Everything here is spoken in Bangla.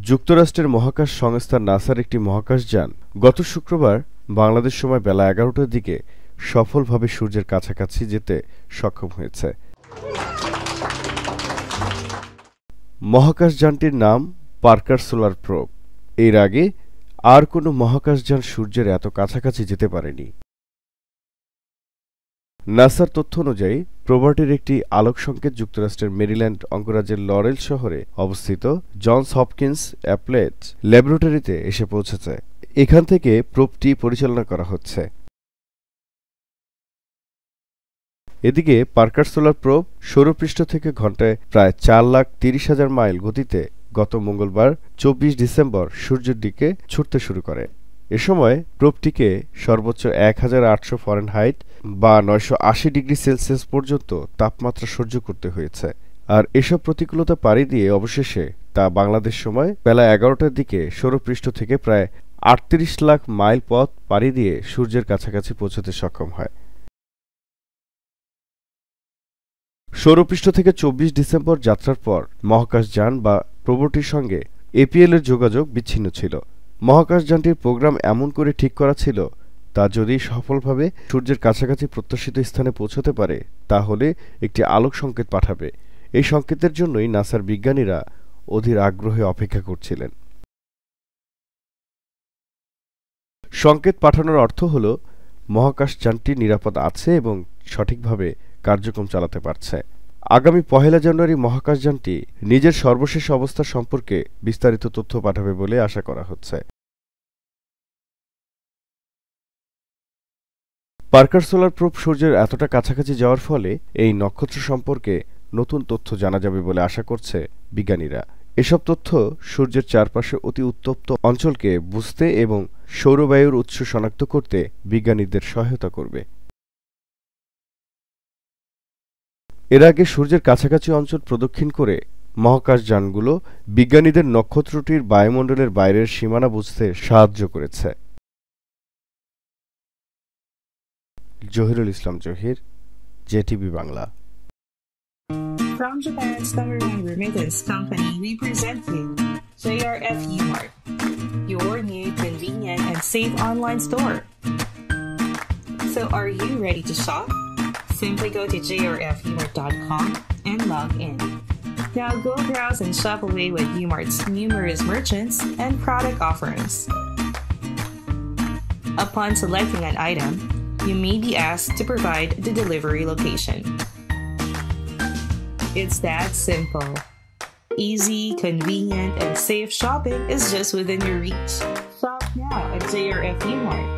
যুক্তরাষ্ট্রের মহাকাশ সংস্থা নাসার একটি মহাকাশযান গত শুক্রবার বাংলাদেশ সময় বেলা ১১টার দিকে সফলভাবে সূর্যের কাছাকাছি যেতে সক্ষম হয়েছে। মহাকাশযানটির নাম পার্কার সোলার প্রোব। এর আগে আর কোনো মহাকাশযান সূর্যের এত কাছাকাছি যেতে পারেনি। নাসার তথ্য অনুযায়ী প্রোবটির একটি আলোক সংকেত যুক্তরাষ্ট্রের মেরিল্যান্ড অঙ্গরাজ্যের লরেল শহরে অবস্থিত জনস হপকিন্স অ্যাপ্লাইড ল্যাবরেটরিতে এসে পৌঁছেছে। এখান থেকে প্রোবটি পরিচালনা করা হচ্ছে। এদিকে পার্কার সোলার প্রোব সৌরপৃষ্ঠ থেকে ঘণ্টায় প্রায় ৪,৩০,০০০ মাইল গতিতে গত মঙ্গলবার ২৪ ডিসেম্বর সূর্যের দিকে ছুটতে শুরু করে। এ সময় প্রোবটিকে সর্বোচ্চ ১,৮০০ ফারেনহাইট বা ৯৮০ ডিগ্রি সেলসিয়াস পর্যন্ত তাপমাত্রা সহ্য করতে হয়েছে। আর এসব প্রতিকূলতা পাড়ি দিয়ে অবশেষে তা বাংলাদেশ সময় বেলা ১১টার দিকে সৌরপৃষ্ঠ থেকে প্রায় ৩৮ লাখ মাইল পথ পাড়ি দিয়ে সূর্যের কাছাকাছি পৌঁছতে সক্ষম হয়। সৌরপৃষ্ঠ থেকে ২৪ ডিসেম্বর যাত্রার পর মহাকাশযান বা প্রোবটির সঙ্গে এপিএল-এর যোগাযোগ বিচ্ছিন্ন ছিল। মহাকাশযানটির প্রোগ্রাম এমন করে ঠিক করা ছিল, তা যদি সফলভাবে সূর্যের কাছাকাছি প্রত্যাশিত স্থানে পৌঁছতে পারে তাহলে একটি আলোক সংকেত পাঠাবে। এই সংকেতের জন্যই নাসার বিজ্ঞানীরা অধীর আগ্রহে অপেক্ষা করছিলেন। সংকেত পাঠানোর অর্থ হল মহাকাশযানটি নিরাপদ আছে এবং সঠিকভাবে কার্যক্রম চালাতে পারছে। আগামী ১ জানুয়ারি মহাকাশযানটি নিজের সর্বশেষ অবস্থা সম্পর্কে বিস্তারিত তথ্য পাঠাবে বলে আশা করা হচ্ছে। পার্কার সোলার প্রোব সূর্যের এতটা কাছাকাছি যাওয়ার ফলে এই নক্ষত্র সম্পর্কে নতুন তথ্য জানা যাবে বলে আশা করছে বিজ্ঞানীরা। এসব তথ্য সূর্যের চারপাশে অতি উত্তপ্ত অঞ্চলকে বুঝতে এবং সৌরবায়ুর উৎস শনাক্ত করতে বিজ্ঞানীদের সহায়তা করবে। এর আগে সূর্যের কাছাকাছি অঞ্চল প্রদক্ষিণ করে মহাকাশযানগুলো বিজ্ঞানীদের নক্ষত্রটির বায়ুমণ্ডলের বাইরের সীমানা বুঝতে সাহায্য করেছে। Zahirul Islam Zahir, JTV Bangla. From Japan's number 1 remittance company, we present you JRF Umart, your new convenient and safe online store. So are you ready to shop? Simply go to jrfumart.com and log in. Now go browse and shop away with Umart's numerous merchants and product offerings. Upon selecting an item, you may be asked to provide the delivery location. It's that simple. Easy, convenient, and safe shopping is just within your reach. Shop now at JRF Umart.